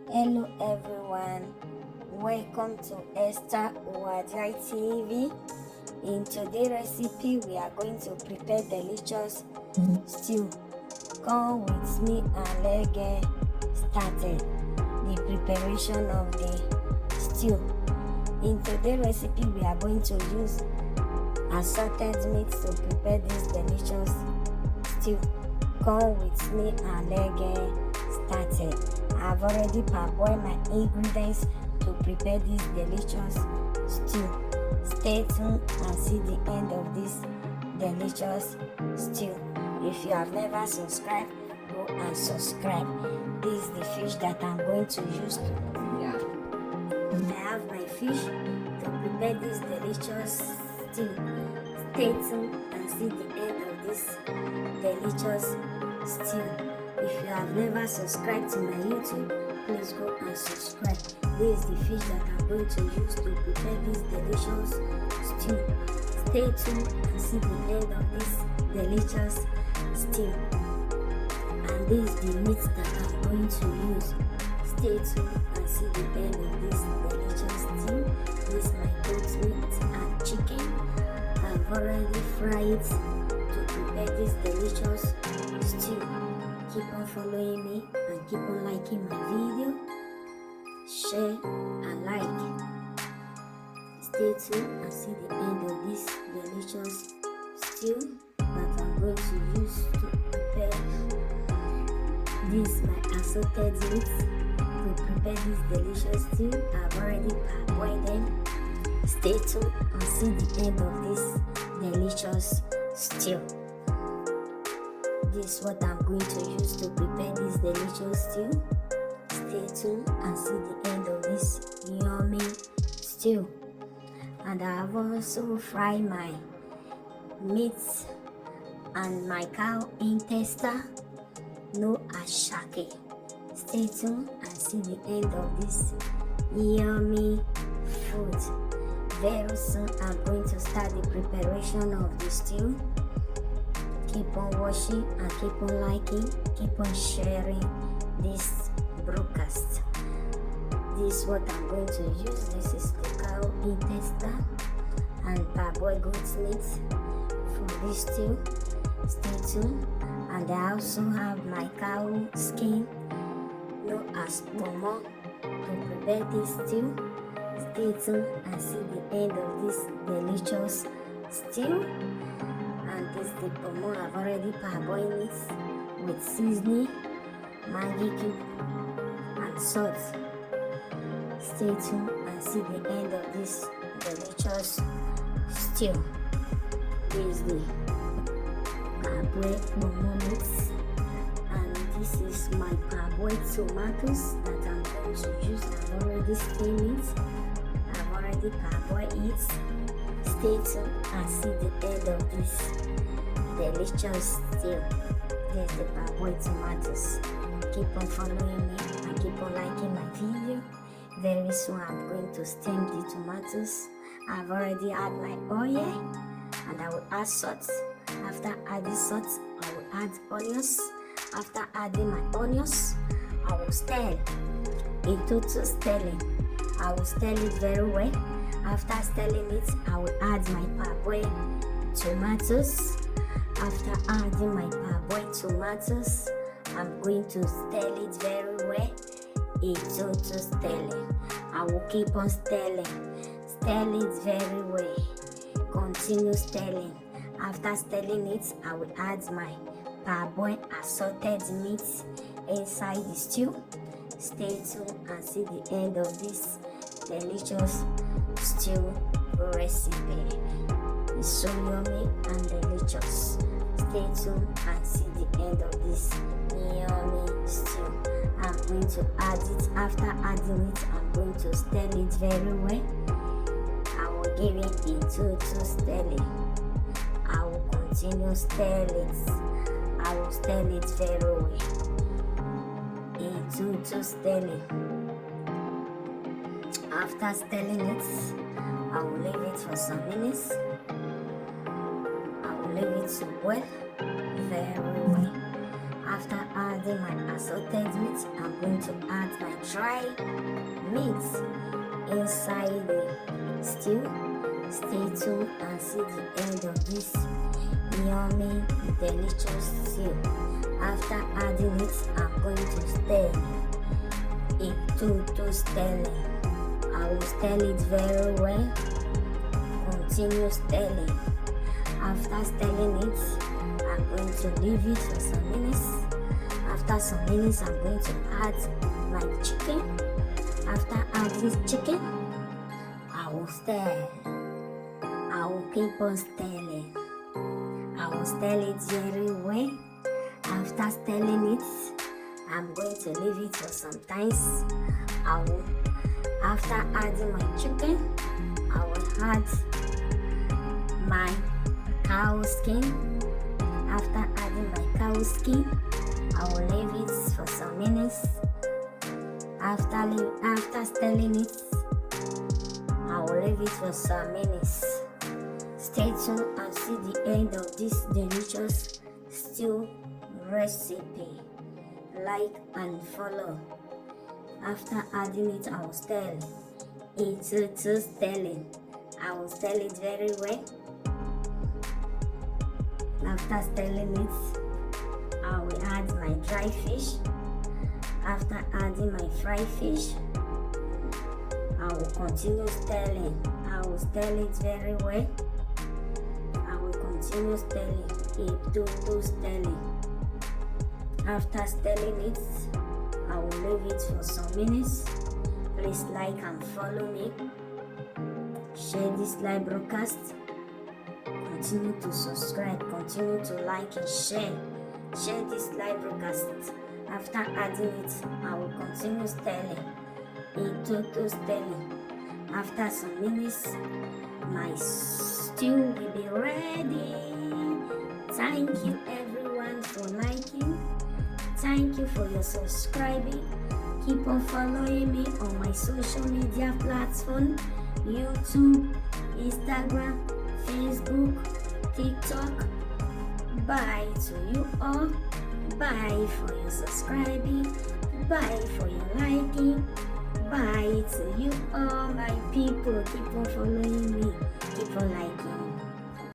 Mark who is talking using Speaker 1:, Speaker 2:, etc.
Speaker 1: Hello everyone, welcome to Esther Uwajai TV. In today's recipe, we are going to prepare delicious stew. Come with me and let's get started. The preparation of the stew. In today's recipe, we are going to use assorted meats to prepare this delicious stew. Come with me and let's get started. I've already parboiled my ingredients to prepare this delicious stew. Stay tuned and see the end of this delicious stew. If you have never subscribed, go and subscribe. This is the fish that I'm going to use to I have my fish to prepare this delicious stew. Stay tuned and see the end of this delicious stew. If you have never subscribed to my YouTube, please go and subscribe. This is the fish that I'm going to use to prepare this delicious stew. Stay tuned and see the end of this delicious stew. And this is the meat that I'm going to use. Stay tuned and see the end of this delicious stew. This is my goat meat and chicken. I've already fried it to prepare this delicious stew. Keep on following me and keep on liking my video, share and like. Stay tuned and see the end of this delicious stew that I'm going to use to prepare this my assorted meats to prepare this delicious stew. I've already parboiled them. Stay tuned and see the end of this delicious stew. This is what I'm going to use to prepare this delicious stew. Stay tuned and see the end of this yummy stew. And I have also fried my meat and my cow intestine, no ashake. Stay tuned and see the end of this yummy food. Very soon I'm going to start the preparation of the stew. Keep on watching and keep on liking, keep on sharing this broadcast. This is what I'm going to use. This is the cow intestine and parboiled goat meat for this stew. Stay tuned. And I also have my cow skin, known as pomo, to prepare this stew. Stay tuned and see the end of this delicious stew. And this is the pomo. I've already parboiled it with seasoning, Maggi cube and salt. Stay tuned and see the end of this delicious stew. This is the parboiled pomo mix, and this is my parboiled tomatoes that I'm going to use. I've already steamed it. I've already parboiled it. Stay tuned and see the end of this delicious stew. There's the parboiled tomatoes. Keep on following me and keep on liking my video. Very soon I'm going to steam the tomatoes. I've already add my oil and I will add salt. After adding salt, I will add onions. After adding my onions, I will stir. In total stirring, I will stir it very well. After stirring it, I will add my parboiled tomatoes. After adding my parboiled tomatoes, I'm going to stir it very well. A total stirring. I will keep on stirring. Stir it very well. Continue stirring. After stirring it, I will add my parboiled assorted meat inside the stew. Stay tuned and see the end of this delicious stew recipe. It's so yummy and delicious. Stay tuned and see the end of this yummy stew. I'm going to add it. After adding it, I'm going to stir it very well. I will give it a total stirring. I will continue stir it. I will stir it very well. A total stirring. After stirring it, I will leave it for some minutes. I will leave it to boil very well. After adding my assorted meat, I'm going to add my dry meat inside the stew. Stay tuned and see the end of this yummy, delicious stew. After adding it, I'm going to stir it to stirring. I will stir it very well. Continue stirring. After stirring it, I'm going to leave it for some minutes. After some minutes, I'm going to add my chicken. After adding chicken, I will stir. I will keep on stirring. I will stir it very well. After stirring it, I'm going to leave it for some time. After adding my chicken, I will add my cow skin. After adding my cow skin, I will leave it for some minutes. After stirring it, I will leave it for some minutes. Stay tuned and see the end of this delicious stew recipe. Like and follow. After adding it, I will stir it to stirring. I will stir it very well. After stirring it, I will add my dry fish. After adding my fried fish, I will continue stirring. I will stir it very well. I will continue stirring it to stirring. After stirring it, I will leave it for some minutes. Please like and follow me. Share this live broadcast. Continue to subscribe. Continue to like and share. Share this live broadcast. After adding it, I will continue stirring it to stirring. After some minutes, my stew will be ready. Thank you everyone for liking. Thank you for your subscribing. Keep on following me on my social media platform, YouTube, Instagram, Facebook, TikTok. Bye to you all. Bye for your subscribing. Bye for your liking. Bye to you all my people. Keep on following me. Keep on liking.